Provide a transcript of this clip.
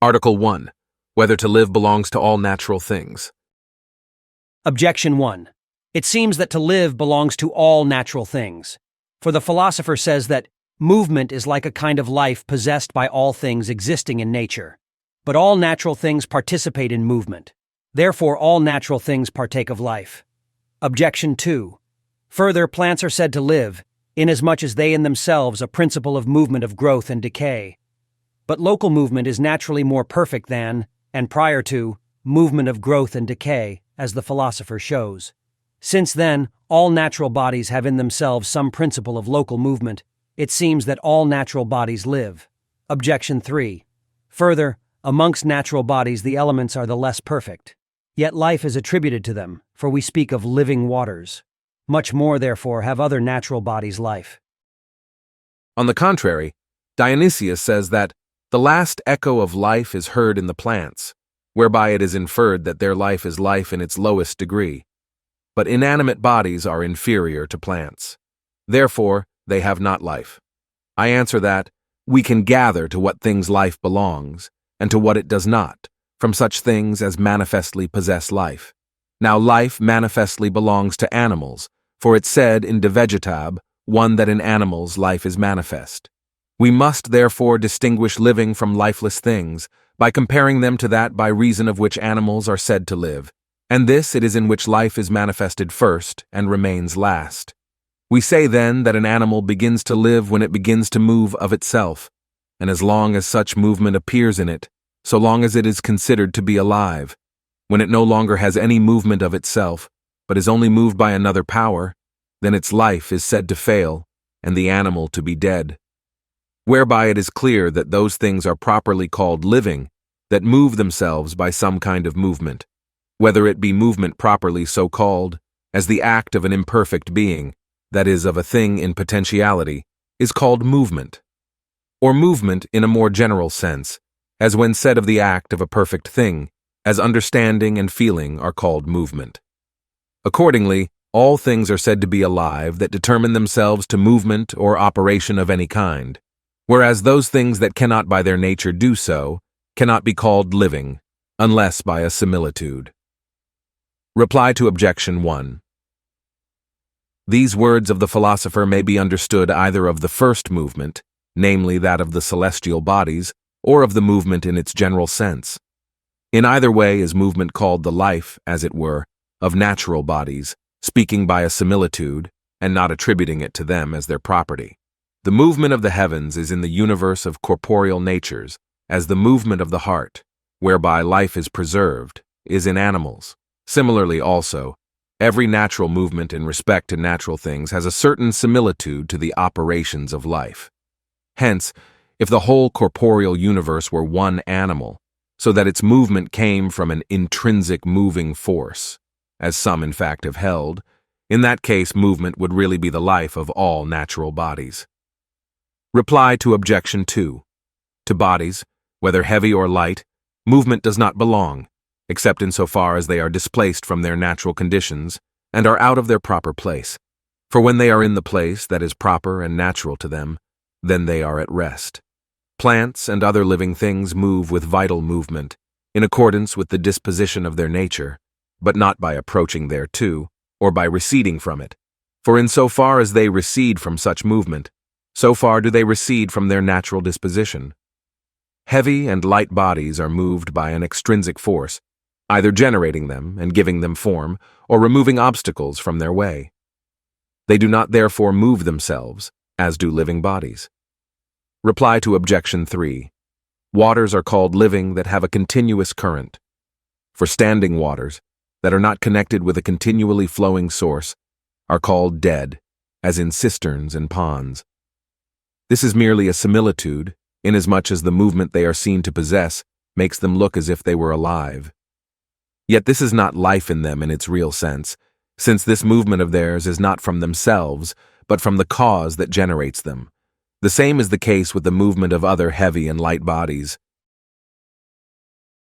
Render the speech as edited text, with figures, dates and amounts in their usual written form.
Article 1. Whether to live belongs to all natural things. Objection 1. It seems that to live belongs to all natural things. For the philosopher says that movement is like a kind of life possessed by all things existing in nature. But all natural things participate in movement. Therefore, all natural things partake of life. Objection 2. Further, plants are said to live, inasmuch as they in themselves a principle of movement of growth and decay. But local movement is naturally more perfect than, and prior to, movement of growth and decay, as the philosopher shows. Since then, all natural bodies have in themselves some principle of local movement, it seems that all natural bodies live. Objection 3. Further, amongst natural bodies the elements are the less perfect. Yet life is attributed to them, for we speak of living waters. Much more, therefore, have other natural bodies life. On the contrary, Dionysius says that the last echo of life is heard in the plants, whereby it is inferred that their life is life in its lowest degree. But inanimate bodies are inferior to plants. Therefore, they have not life. I answer that we can gather to what things life belongs, and to what it does not, from such things as manifestly possess life. Now life manifestly belongs to animals, for it said in De Vegetab, 1 that in animals life is manifest. We must therefore distinguish living from lifeless things, by comparing them to that by reason of which animals are said to live, and this it is in which life is manifested first and remains last. We say then that an animal begins to live when it begins to move of itself, and as long as such movement appears in it, so long as it is considered to be alive. When it no longer has any movement of itself, but is only moved by another power, then its life is said to fail, and the animal to be dead. Whereby it is clear that those things are properly called living, that move themselves by some kind of movement, whether it be movement properly so called, as the act of an imperfect being, that is, of a thing in potentiality, is called movement, or movement in a more general sense, as when said of the act of a perfect thing, as understanding and feeling are called movement. Accordingly, all things are said to be alive that determine themselves to movement or operation of any kind, whereas those things that cannot by their nature do so cannot be called living, unless by a similitude. Reply to Objection 1. These words of the philosopher may be understood either of the first movement, namely that of the celestial bodies, or of the movement in its general sense. In either way is movement called the life, as it were, of natural bodies, speaking by a similitude, and not attributing it to them as their property. The movement of the heavens is in the universe of corporeal natures, as the movement of the heart, whereby life is preserved, is in animals. Similarly also, every natural movement in respect to natural things has a certain similitude to the operations of life. Hence, if the whole corporeal universe were one animal, so that its movement came from an intrinsic moving force, as some in fact have held, in that case movement would really be the life of all natural bodies. Reply to Objection 2. To bodies, whether heavy or light, movement does not belong, except insofar as they are displaced from their natural conditions and are out of their proper place. For when they are in the place that is proper and natural to them, then they are at rest. Plants and other living things move with vital movement, in accordance with the disposition of their nature, but not by approaching thereto, or by receding from it. For in so far as they recede from such movement, so far do they recede from their natural disposition. Heavy and light bodies are moved by an extrinsic force, either generating them and giving them form, or removing obstacles from their way. They do not therefore move themselves, as do living bodies. Reply to Objection 3. Waters are called living that have a continuous current. For standing waters, that are not connected with a continually flowing source, are called dead, as in cisterns and ponds. This is merely a similitude, inasmuch as the movement they are seen to possess makes them look as if they were alive. Yet this is not life in them in its real sense, since this movement of theirs is not from themselves, but from the cause that generates them. The same is the case with the movement of other heavy and light bodies,